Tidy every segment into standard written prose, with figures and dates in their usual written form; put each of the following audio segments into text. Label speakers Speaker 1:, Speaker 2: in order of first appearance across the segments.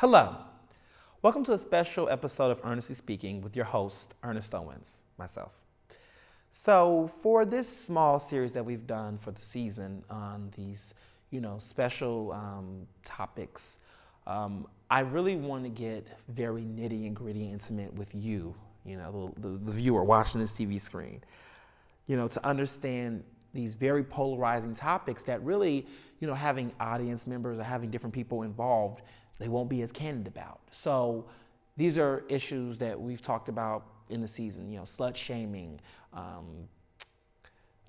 Speaker 1: Hello. Welcome to a special episode of Ernestly Speaking with your host, Ernest Owens, myself. So for this small series that we've done for the season on these, special topics, I really want to get very nitty and gritty and intimate with you, the viewer watching this TV screen, to understand these very polarizing topics that really, having audience members or having different people involved, they won't be as candid about. So these are issues that we've talked about in the season, slut shaming,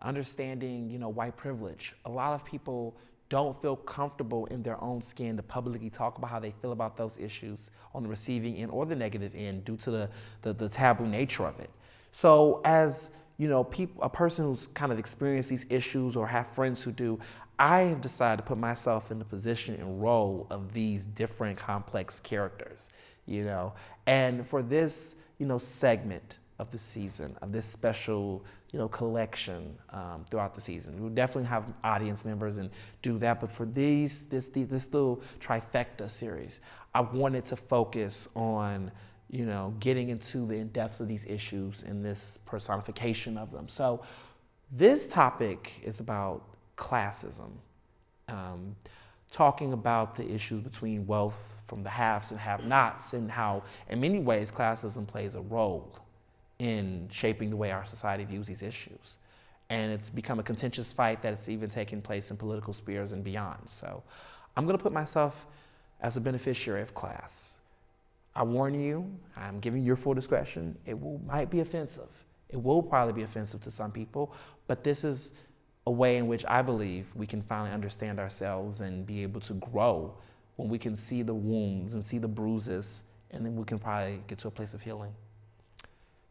Speaker 1: understanding, white privilege. A lot of people don't feel comfortable in their own skin to publicly talk about how they feel about those issues on the receiving end or the negative end due to the taboo nature of it. So as a person who's kind of experienced these issues or have friends who do, I have decided to put myself in the position and role of these different complex characters, And for this, segment of the season, of this special, collection throughout the season, we'll definitely have audience members and do that. But for this little trifecta series, I wanted to focus on getting into the in-depths of these issues and this personification of them. So this topic is about classism, talking about the issues between wealth from the haves and have-nots and how, in many ways, classism plays a role in shaping the way our society views these issues. And it's become a contentious fight that's even taken place in political spheres and beyond. So I'm going to put myself as a beneficiary of class. I warn you, I'm giving you your full discretion. Might be offensive. It will probably be offensive to some people, but this is a way in which I believe we can finally understand ourselves and be able to grow when we can see the wounds and see the bruises, and then we can probably get to a place of healing.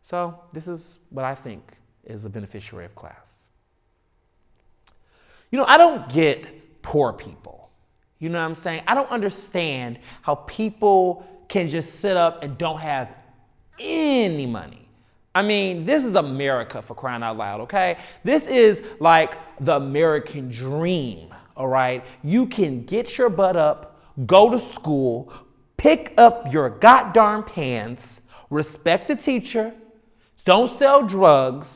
Speaker 1: So this is what I think is a beneficiary of class. I don't get poor people. You know what I'm saying? I don't understand how people can just sit up and don't have any money. I mean, this is America, for crying out loud, okay? This is like the American dream, all right? You can get your butt up, go to school, pick up your goddamn pants, respect the teacher, don't sell drugs,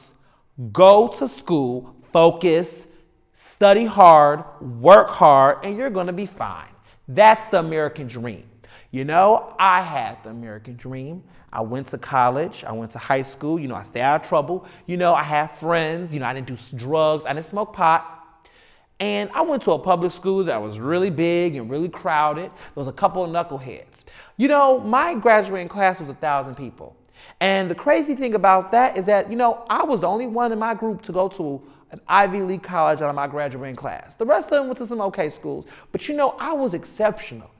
Speaker 1: go to school, focus, study hard, work hard, and you're gonna be fine. That's the American dream. I had the American dream. I went to college. I went to high school. I stayed out of trouble. I had friends. I didn't do drugs. I didn't smoke pot. And I went to a public school that was really big and really crowded. There was a couple of knuckleheads. My graduating class was 1,000 people. And the crazy thing about that is that, I was the only one in my group to go to an Ivy League college out of my graduating class. The rest of them went to some okay schools. But, I was exceptional.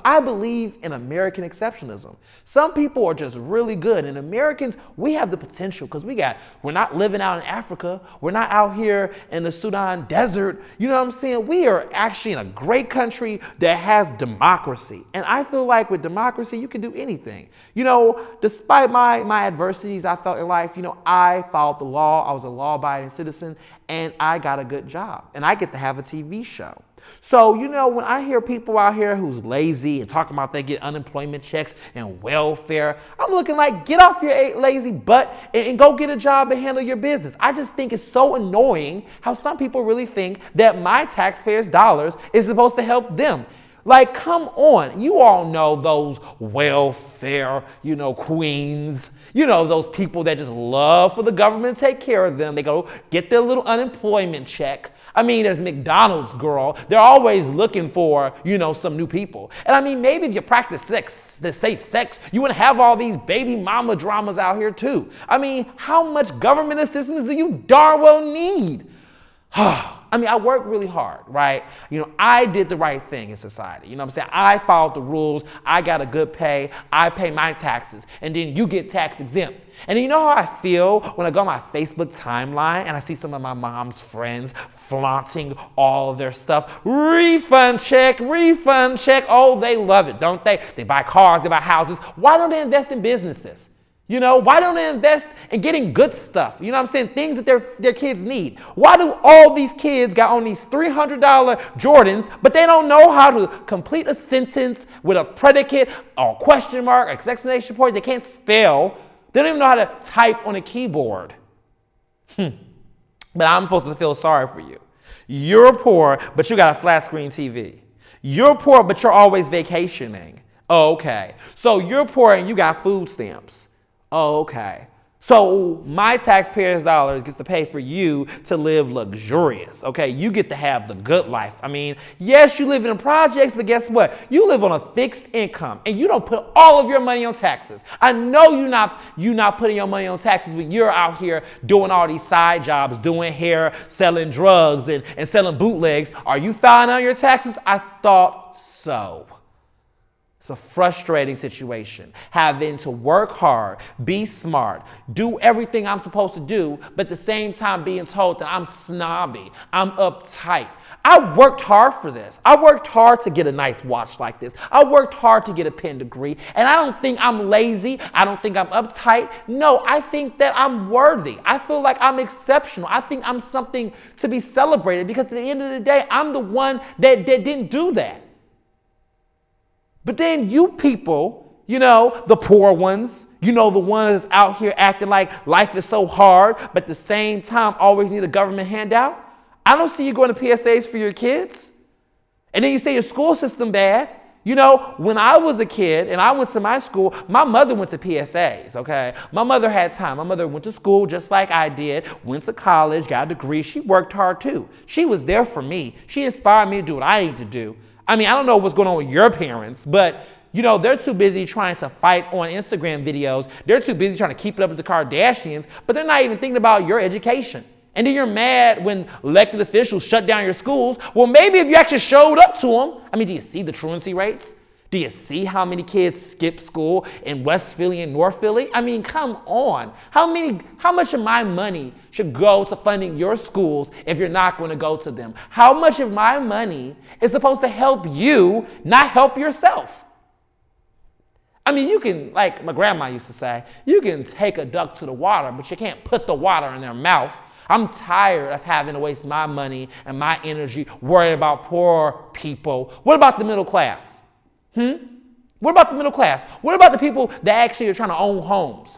Speaker 1: I believe in American exceptionalism. Some people are just really good. And Americans, we have the potential because we're not living out in Africa. We're not out here in the Sudan desert. You know what I'm saying? We are actually in a great country that has democracy. And I feel like with democracy, you can do anything. Despite my adversities I felt in life, I followed the law. I was a law-abiding citizen and I got a good job. And I get to have a TV show. So, when I hear people out here who's lazy and talking about they get unemployment checks and welfare, I'm looking like, get off your lazy butt and go get a job and handle your business. I just think it's so annoying how some people really think that my taxpayers' dollars is supposed to help them. Like, come on. You all know those welfare, queens. Those people that just love for the government to take care of them. They go get their little unemployment check. I mean, there's McDonald's, girl. They're always looking for, some new people. And I mean, maybe if you practice the safe sex, you wouldn't have all these baby mama dramas out here too. I mean, how much government assistance do you darn well need? I mean, I worked really hard, right? I did the right thing in society. You know what I'm saying? I followed the rules. I got a good pay. I pay my taxes. And then you get tax exempt. And you know how I feel when I go on my Facebook timeline and I see some of my mom's friends flaunting all of their stuff? Refund check, refund check. Oh, they love it, don't they? They buy cars, they buy houses. Why don't they invest in businesses? You know, why don't they invest in getting good stuff? You know what I'm saying? Things that their kids need. Why do all these kids got on these $300 Jordans, but they don't know how to complete a sentence with a predicate or a question mark, an exclamation point? They can't spell. They don't even know how to type on a keyboard. But I'm supposed to feel sorry for you. You're poor, but you got a flat screen TV. You're poor, but you're always vacationing. Oh, okay. So you're poor and you got food stamps. Oh, okay. So my taxpayers' dollars gets to pay for you to live luxurious, okay? You get to have the good life. I mean, yes, you live in projects, but guess what? You live on a fixed income, and you don't put all of your money on taxes. I know you're not putting your money on taxes, but you're out here doing all these side jobs, doing hair, selling drugs, and selling bootlegs. Are you filing on your taxes? I thought so. It's a frustrating situation, having to work hard, be smart, do everything I'm supposed to do, but at the same time being told that I'm snobby, I'm uptight. I worked hard for this. I worked hard to get a nice watch like this. I worked hard to get a pen degree, and I don't think I'm lazy. I don't think I'm uptight. No, I think that I'm worthy. I feel like I'm exceptional. I think I'm something to be celebrated because at the end of the day, I'm the one that didn't do that. But then you people, you know, the poor ones, you know, the ones out here acting like life is so hard, but at the same time always need a government handout. I don't see you going to PSAs for your kids. And then you say your school system bad. You know, when I was a kid and I went to my school, my mother went to PSAs, okay? My mother had time. My mother went to school just like I did, went to college, got a degree. She worked hard too. She was there for me. She inspired me to do what I need to do. I mean, I don't know what's going on with your parents, but, you know, they're too busy trying to fight on Instagram videos. They're too busy trying to keep it up with the Kardashians, but they're not even thinking about your education. And then you're mad when elected officials shut down your schools. Well, maybe if you actually showed up to them, I mean, do you see the truancy rates? Do you see how many kids skip school in West Philly and North Philly? I mean, come on. How much of my money should go to funding your schools if you're not going to go to them? How much of my money is supposed to help you, not help yourself? I mean, you can, like my grandma used to say, you can take a duck to the water, but you can't put the water in their mouth. I'm tired of having to waste my money and my energy worrying about poor people. What about the middle class? What about the middle class? What about the people that actually are trying to own homes?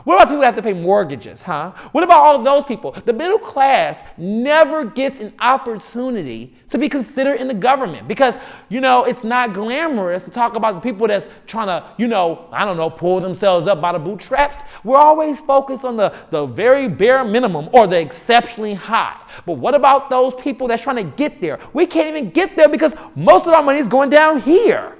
Speaker 1: What about people that have to pay mortgages? What about all of those people? The middle class never gets an opportunity to be considered in the government because, you know, it's not glamorous to talk about the people that's trying to, you know, I don't know, pull themselves up by the bootstraps. We're always focused on the very bare minimum or the exceptionally high. But what about those people that's trying to get there? We can't even get there because most of our money is going down here.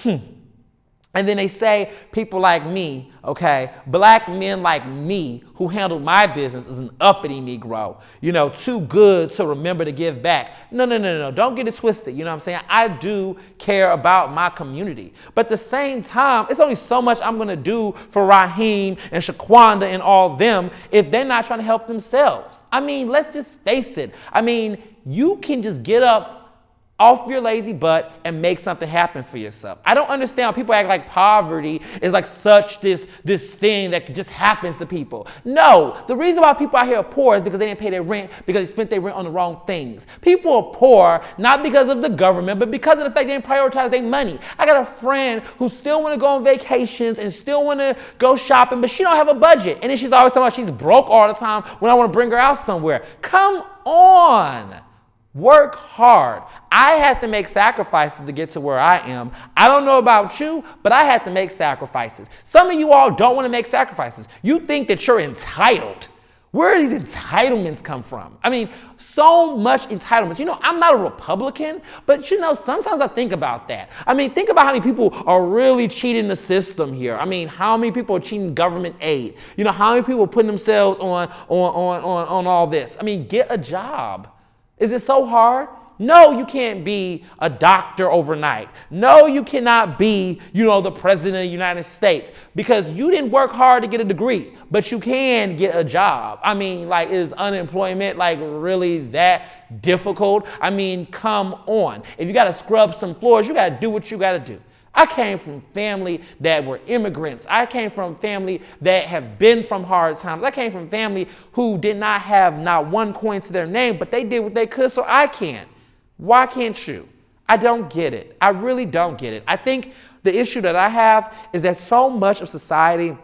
Speaker 1: And then they say people like me, okay, black men like me who handled my business as an uppity Negro, you know, too good to remember to give back. No. Don't get it twisted. You know what I'm saying? I do care about my community. But at the same time, it's only so much I'm going to do for Raheem and Shaquanda and all them if they're not trying to help themselves. I mean, let's just face it. I mean, you can just get up off your lazy butt and make something happen for yourself. I don't understand how people act like poverty is like such this thing that just happens to people. No, the reason why people out here are poor is because they didn't pay their rent, because they spent their rent on the wrong things. People are poor not because of the government, but because of the fact they didn't prioritize their money. I got a friend who still want to go on vacations and still want to go shopping, but she don't have a budget. And then she's always talking about she's broke all the time when I want to bring her out somewhere. Come on. Work hard. I had to make sacrifices to get to where I am. I don't know about you, but I had to make sacrifices. Some of you all don't want to make sacrifices. You think that you're entitled. Where do these entitlements come from? I mean, so much entitlements. You know, I'm not a Republican, but you know, sometimes I think about that. I mean, think about how many people are really cheating the system here. I mean, how many people are cheating government aid? You know, how many people are putting themselves on all this? I mean, get a job. Is it so hard? No, you can't be a doctor overnight. No, you cannot be, you know, the president of the United States because you didn't work hard to get a degree, but you can get a job. I mean, like, is unemployment like really that difficult? I mean, come on. If you got to scrub some floors, you got to do what you got to do. I came from family that were immigrants. I came from family that have been from hard times. I came from family who did not have not one coin to their name, but they did what they could, so I can. Why can't you? I don't get it. I really don't get it. I think the issue that I have is that so much of society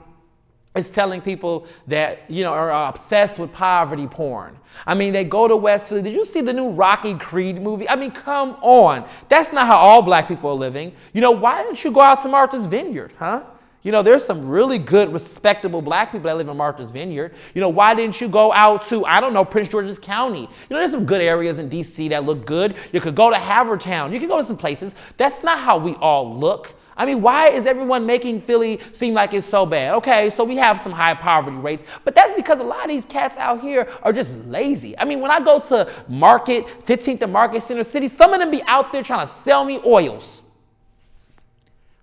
Speaker 1: is telling people that, are obsessed with poverty porn. I mean, they go to West Philly. Did you see the new Rocky Creed movie? I mean, come on. That's not how all black people are living. Why didn't you go out to Martha's Vineyard, huh? There's some really good, respectable black people that live in Martha's Vineyard. Why didn't you go out to, Prince George's County? There's some good areas in D.C. that look good. You could go to Havertown. You could go to some places. That's not how we all look. I mean, why is everyone making Philly seem like it's so bad? Okay, so we have some high poverty rates, but that's because a lot of these cats out here are just lazy. I mean, when I go to Market, 15th and Market, Center City, some of them be out there trying to sell me oils.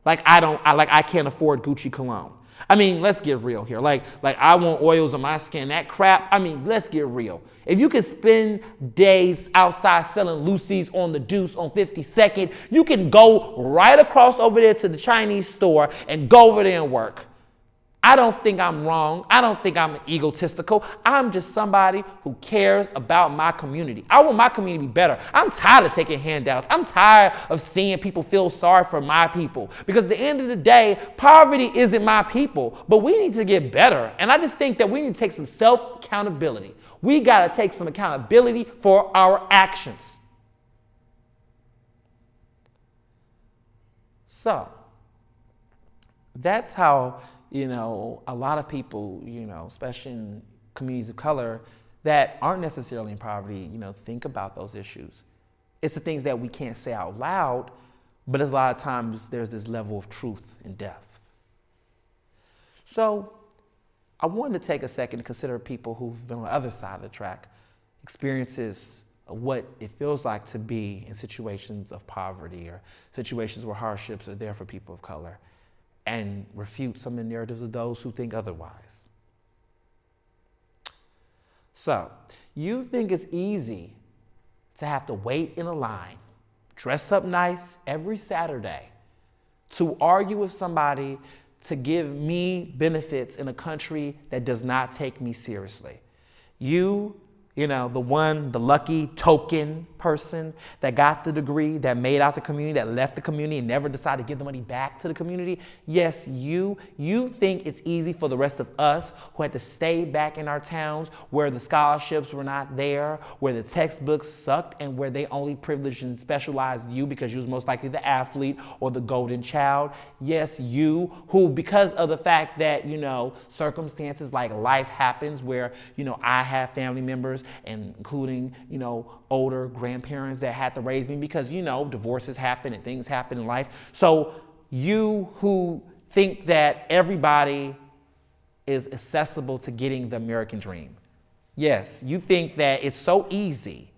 Speaker 1: Like I can't afford Gucci cologne. I mean, let's get real here. Like I want oils on my skin, that crap. I mean, let's get real. If you could spend days outside selling Lucy's on the Deuce on 52nd, you can go right across over there to the Chinese store and go over there and work. I don't think I'm wrong. I don't think I'm egotistical. I'm just somebody who cares about my community. I want my community to be better. I'm tired of taking handouts. I'm tired of seeing people feel sorry for my people. Because at the end of the day, poverty isn't my people, but we need to get better. And I just think that we need to take some self-accountability. We got to take some accountability for our actions. So, that's how a lot of people, especially in communities of color that aren't necessarily in poverty, think about those issues. It's the things that we can't say out loud, but a lot of times there's this level of truth and depth. So I wanted to take a second to consider people who've been on the other side of the track, experiences of what it feels like to be in situations of poverty or situations where hardships are there for people of color, and refute some of the narratives of those who think otherwise. So, you think it's easy to have to wait in a line, dress up nice every Saturday, to argue with somebody to give me benefits in a country that does not take me seriously. The lucky token person that got the degree, that made out the community, that left the community and never decided to give the money back to the community. Yes, you think it's easy for the rest of us who had to stay back in our towns where the scholarships were not there, where the textbooks sucked, and where they only privileged and specialized you because you was most likely the athlete or the golden child. Yes, you who, because of the fact that, circumstances like life happens where, I have family members and including, older grandparents that had to raise me because, divorces happen and things happen in life. So you who think that everybody is accessible to getting the American dream. Yes, you think that it's so easy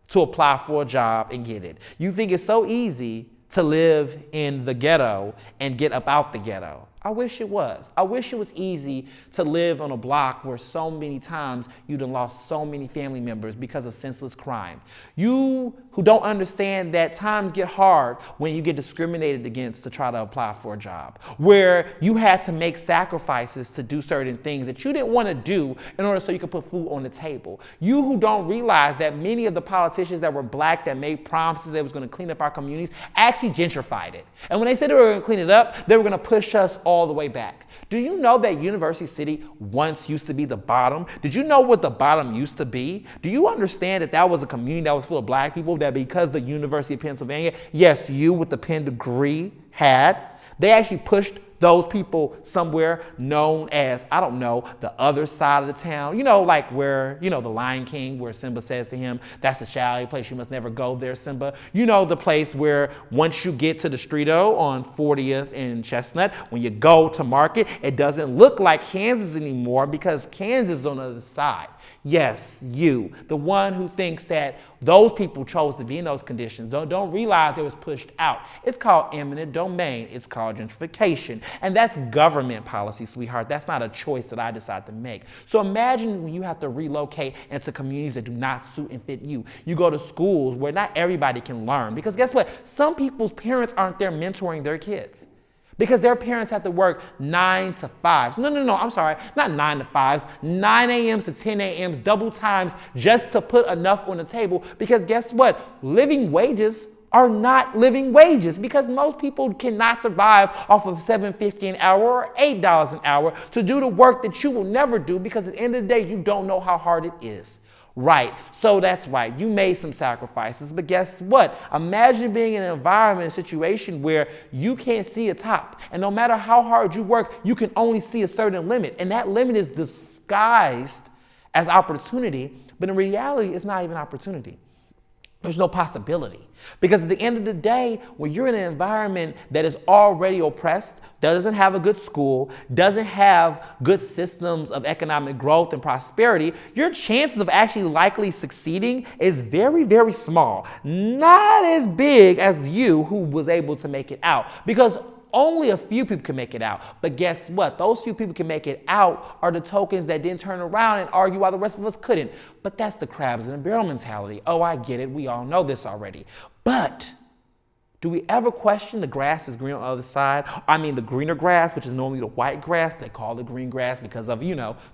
Speaker 1: to apply for a job and get it. You think it's so easy to live in the ghetto and get up out the ghetto. I wish it was. I wish it was easy to live on a block where so many times you'd have lost so many family members because of senseless crime. You who don't understand that times get hard when you get discriminated against to try to apply for a job, where you had to make sacrifices to do certain things that you didn't want to do in order so you could put food on the table. You who don't realize that many of the politicians that were black that made promises they was going to clean up our communities actually gentrified it. And when they said they were going to clean it up, they were going to push us all the way back. Do you know that University City once used to be the bottom? Did you know what the bottom used to be? Do you understand that that was a community that was full of black people that because the University of Pennsylvania, yes, you with the Penn degree had, they actually pushed those people somewhere known as, the other side of the town. Like where, the Lion King, where Simba says to him, that's a shallow place, you must never go there, Simba. The place where once you get to the Streeto on 40th and Chestnut, when you go to Market, it doesn't look like Kansas anymore because Kansas is on the other side. Yes, you, the one who thinks that those people chose to be in those conditions, don't realize they was pushed out. It's called eminent domain. It's called gentrification. And that's government policy, sweetheart. That's not a choice that I decide to make. So imagine when you have to relocate into communities that do not suit and fit you. You go to schools where not everybody can learn. Because guess what? Some people's parents aren't there mentoring their kids. Because their parents have to work 9 to 5. No, I'm sorry, not 9 to 5s, 9 a.m. to 10 a.m. double times just to put enough on the table. Because guess what? Living wages are not living wages, because most people cannot survive off of $7.50 an hour or $8 an hour to do the work that you will never do, because at the end of the day, you don't know how hard it is. Right. So that's right. You made some sacrifices, but guess what? Imagine being in an environment, a situation where you can't see a top. And no matter how hard you work, you can only see a certain limit. And that limit is disguised as opportunity, but in reality, it's not even opportunity. There's no possibility. Because at the end of the day, when you're in an environment that is already oppressed, doesn't have a good school, doesn't have good systems of economic growth and prosperity, your chances of actually likely succeeding is very, very small. Not as big as you who was able to make it out. Because only a few people can make it out. But guess what? Those few people can make it out are the tokens that didn't turn around and argue why the rest of us couldn't. But that's the crabs in the barrel mentality. Oh, I get it. We all know this already. But do we ever question the grass is green on the other side? I mean, the greener grass, which is normally the white grass. They call it green grass because of,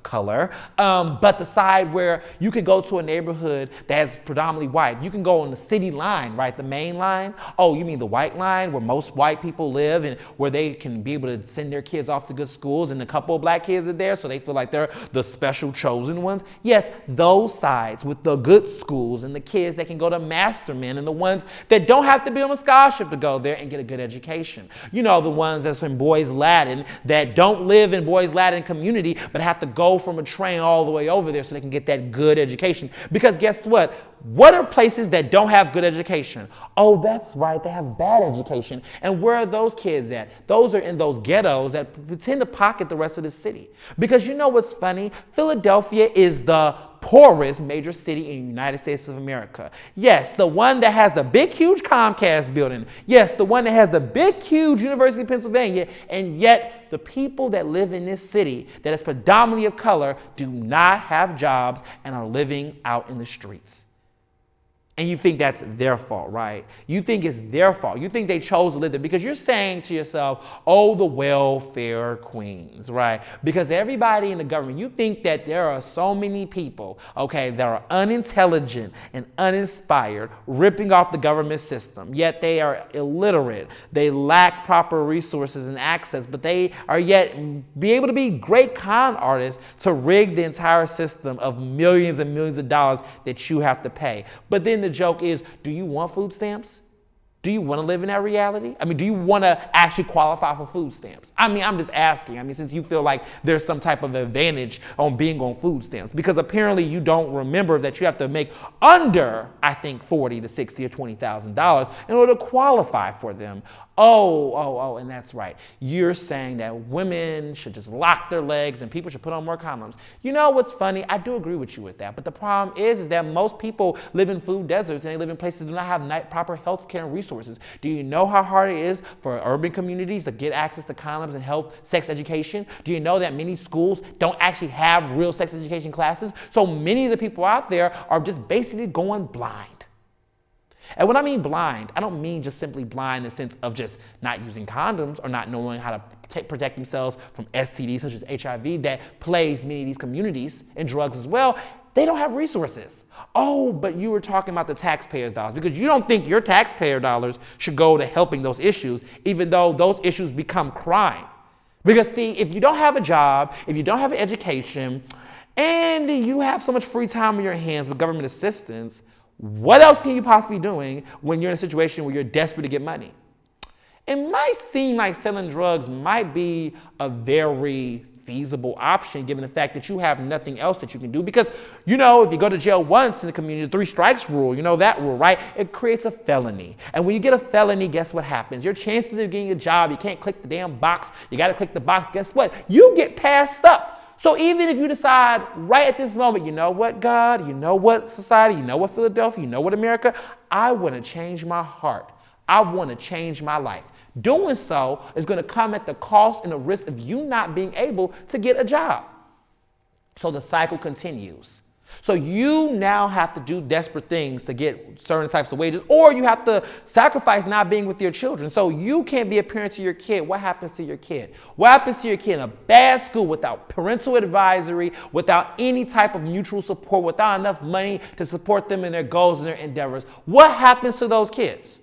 Speaker 1: color. But the side where you can go to a neighborhood that's predominantly white. You can go on the city line, right? The main line. Oh, you mean the white line where most white people live and where they can be able to send their kids off to good schools and a couple of black kids are there so they feel like they're the special chosen ones? Yes, those sides with the good schools and the kids that can go to Masterman and the ones that don't have to be on a scholarship to go there and get a good education. You know, the ones that's in Boys Latin that don't live in Boys Latin community but have to go from a train all the way over there so they can get that good education. Because guess what? What are places that don't have good education? Oh, that's right, they have bad education. And where are those kids at? Those are in those ghettos that pretend to pocket the rest of the city. Because you know what's funny? Philadelphia is the poorest major city in the United States of America. Yes, the one that has the big, huge Comcast building. Yes, the one that has the big, huge University of Pennsylvania. And yet the people that live in this city that is predominantly of color do not have jobs and are living out in the streets. And you think that's their fault, right? You think it's their fault. You think they chose to live there because you're saying to yourself, oh, the welfare queens, right? Because everybody in the government, you think that there are so many people, okay, that are unintelligent and uninspired, ripping off the government system, yet they are illiterate. They lack proper resources and access, but they are yet be able to be great con artists to rig the entire system of millions and millions of dollars that you have to pay. But then the joke is, do you want food stamps? Do you want to live in that reality? I mean, do you want to actually qualify for food stamps? I mean, I'm just asking. I mean, since you feel like there's some type of advantage on being on food stamps, because apparently you don't remember that you have to make under, I think, $40,000 to $60,000 or $20,000 in order to qualify for them. Oh, and that's right. You're saying that women should just lock their legs and people should put on more condoms. You know what's funny? I do agree with you with that. But the problem is that most people live in food deserts and they live in places that do not have proper health care and resources. Do you know how hard it is for urban communities to get access to condoms and health, sex education? Do you know that many schools don't actually have real sex education classes? So many of the people out there are just basically going blind. And when I mean blind, I don't mean just simply blind in the sense of just not using condoms or not knowing how to protect themselves from STDs such as HIV that plagues many of these communities and drugs as well. They don't have resources. Oh, but you were talking about the taxpayers' dollars because you don't think your taxpayer dollars should go to helping those issues, even though those issues become crime. Because see, if you don't have a job, if you don't have an education, and you have so much free time on your hands with government assistance, what else can you possibly be doing when you're in a situation where you're desperate to get money? It might seem like selling drugs might be a very feasible option given the fact that you have nothing else that you can do because, you know, if you go to jail once in the community, the 3 strikes rule, you know that rule, right? It creates a felony. And when you get a felony, guess what happens? Your chances of getting a job, you can't click the damn box. You got to click the box. Guess what? You get passed up. So even if you decide right at this moment, you know what, God, you know what, society, you know what, Philadelphia, you know what, America, I want to change my heart. I want to change my life. Doing so is going to come at the cost and the risk of you not being able to get a job. So the cycle continues. So you now have to do desperate things to get certain types of wages, or you have to sacrifice not being with your children. So you can't be a parent to your kid. What happens to your kid? What happens to your kid in a bad school without parental advisory, without any type of mutual support, without enough money to support them in their goals and their endeavors? What happens to those kids?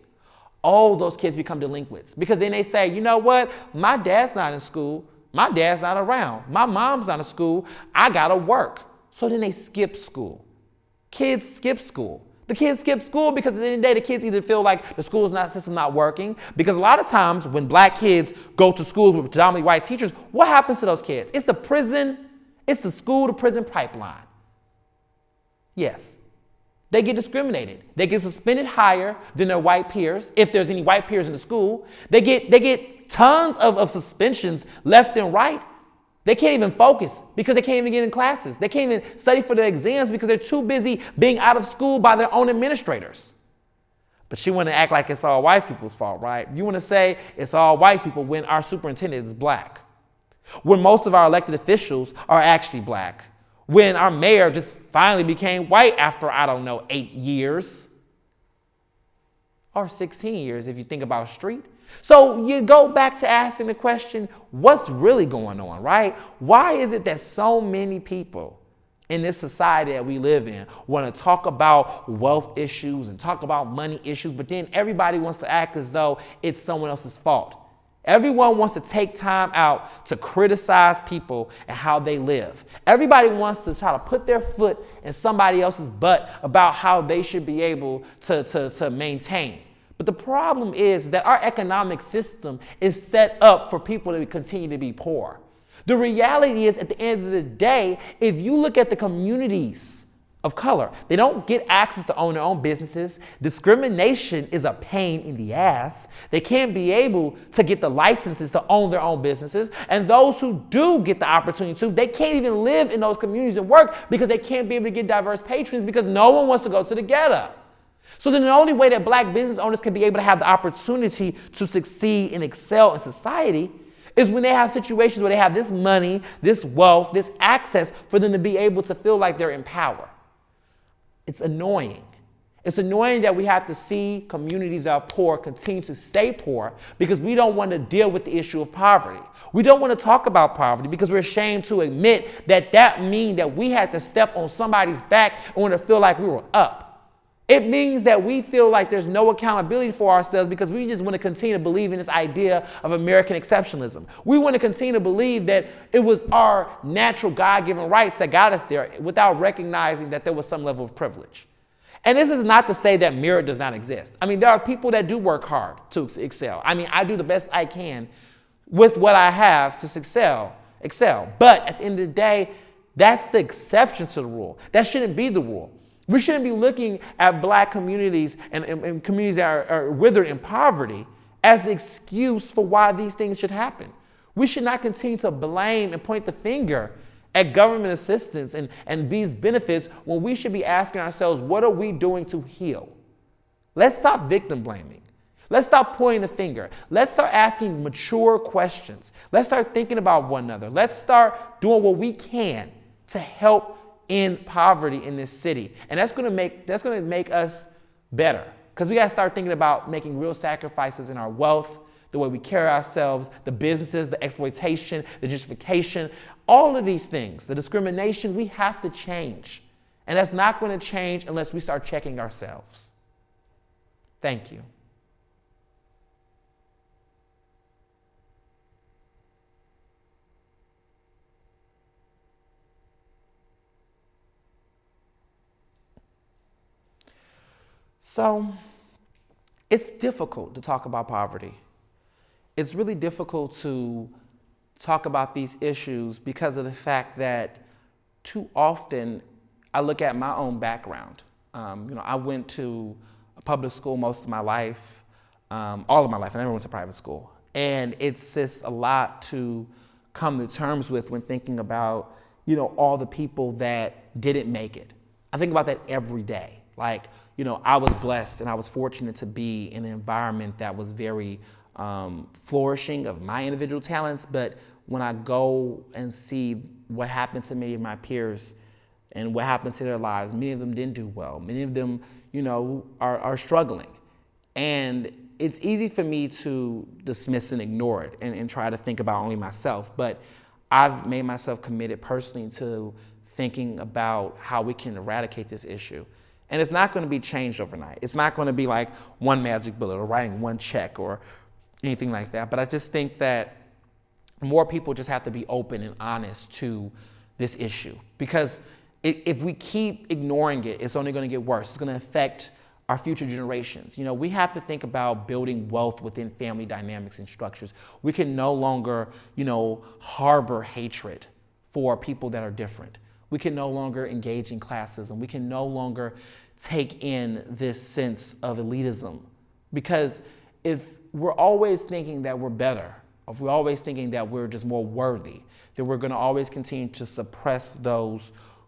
Speaker 1: Oh, those kids become delinquents, because then they say, you know what? My dad's not in school. My dad's not around. My mom's not in school. I got to work. So then they skip school. Kids skip school. The kids skip school because at the end of the day, the kids either feel like the system not working, because a lot of times when black kids go to schools with predominantly white teachers, what happens to those kids? It's the school to prison pipeline. Yes. They get discriminated. They get suspended higher than their white peers, if there's any white peers in the school. They get tons of suspensions left and right. They can't even focus because they can't even get in classes. They can't even study for their exams because they're too busy being out of school by their own administrators. But you want to act like it's all white people's fault, right? You want to say it's all white people when our superintendent is black, when most of our elected officials are actually black, when our mayor just finally became white after, 8 years or 16 years if you think about street. So you go back to asking the question, what's really going on, right? Why is it that so many people in this society that we live in want to talk about wealth issues and talk about money issues, but then everybody wants to act as though it's someone else's fault? Everyone wants to take time out to criticize people and how they live. Everybody wants to try to put their foot in somebody else's butt about how they should be able to maintain. But the problem is that our economic system is set up for people to continue to be poor. The reality is, at the end of the day, if you look at the communities of color, they don't get access to own their own businesses. Discrimination is a pain in the ass. They can't be able to get the licenses to own their own businesses. And those who do get the opportunity to, they can't even live in those communities and work because they can't be able to get diverse patrons because no one wants to go to the ghetto. So then the only way that black business owners can be able to have the opportunity to succeed and excel in society is when they have situations where they have this money, this wealth, this access for them to be able to feel like they're in power. It's annoying. It's annoying that we have to see communities that are poor continue to stay poor because we don't want to deal with the issue of poverty. We don't want to talk about poverty because we're ashamed to admit that means that we had to step on somebody's back in order to feel like we were up. It means that we feel like there's no accountability for ourselves because we just want to continue to believe in this idea of American exceptionalism. We want to continue to believe that it was our natural God-given rights that got us there without recognizing that there was some level of privilege. And this is not to say that merit does not exist. I mean, there are people that do work hard to excel. I mean, I do the best I can with what I have to excel. But at the end of the day, that's the exception to the rule. That shouldn't be the rule. We shouldn't be looking at black communities and communities that are withered in poverty as the excuse for why these things should happen. We should not continue to blame and point the finger at government assistance and these benefits when we should be asking ourselves, what are we doing to heal? Let's stop victim blaming. Let's stop pointing the finger. Let's start asking mature questions. Let's start thinking about one another. Let's start doing what we can to help end poverty in this city. And that's going to make us better, because we got to start thinking about making real sacrifices in our wealth, the way we carry ourselves, the businesses, the exploitation, the gentrification, all of these things, the discrimination. We have to change. And that's not going to change unless we start checking ourselves. Thank you. So it's difficult to talk about poverty. It's really difficult to talk about these issues because of the fact that too often I look at my own background. I went to a public school most of my life, all of my life. I never went to private school. And it's just a lot to come to terms with when thinking about, all the people that didn't make it. I think about that every day. Like, I was blessed and I was fortunate to be in an environment that was very flourishing of my individual talents. But when I go and see what happened to many of my peers and what happened to their lives, many of them didn't do well. Many of them, are struggling. And it's easy for me to dismiss and ignore it and try to think about only myself. But I've made myself committed personally to thinking about how we can eradicate this issue. And it's not going to be changed overnight. It's not going to be like one magic bullet or writing one check or anything like that. But I just think that more people just have to be open and honest to this issue. Because if we keep ignoring it, it's only going to get worse. It's going to affect our future generations. We have to think about building wealth within family dynamics and structures. We can no longer, harbor hatred for people that are different. We can no longer engage in classism. We can no longer take in this sense of elitism. Because if we're always thinking that we're better, if we're always thinking that we're just more worthy, then we're going to always continue to suppress those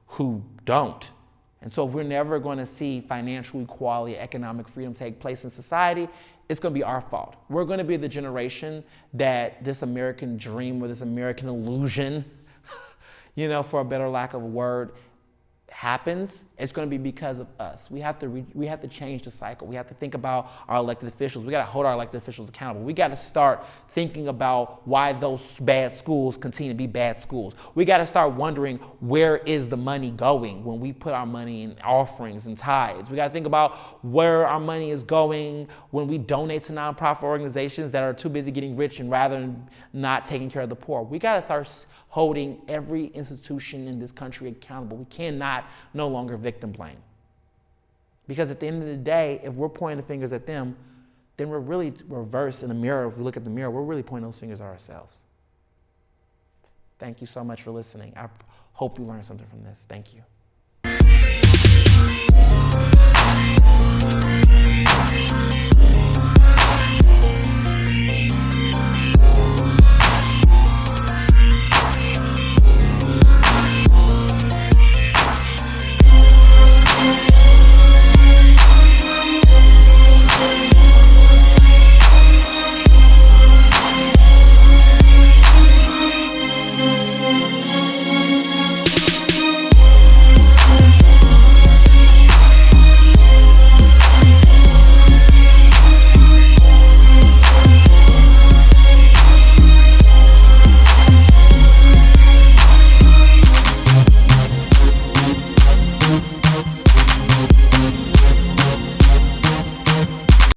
Speaker 1: who don't. And so if we're never going to see financial equality, economic freedom take place in society, it's going to be our fault. We're going to be the generation that this American dream or this American illusion, for a better lack of a word, happens. It's going to be because of us. We have to change the cycle. We have to think about our elected officials. We got to hold our elected officials accountable. We got to start thinking about why those bad schools continue to be bad schools. We got to start wondering, where is the money going when we put our money in offerings and tithes? We got to think about where our money is going when we donate to nonprofit organizations that are too busy getting rich and rather than not taking care of the poor. We got to start holding every institution in this country accountable. We cannot no longer victim blame. Because at the end of the day, if we're pointing the fingers at them, then we're really reversed in the mirror. If we look at the mirror, we're really pointing those fingers at ourselves. Thank you so much for listening. I hope you learned something from this. Thank you.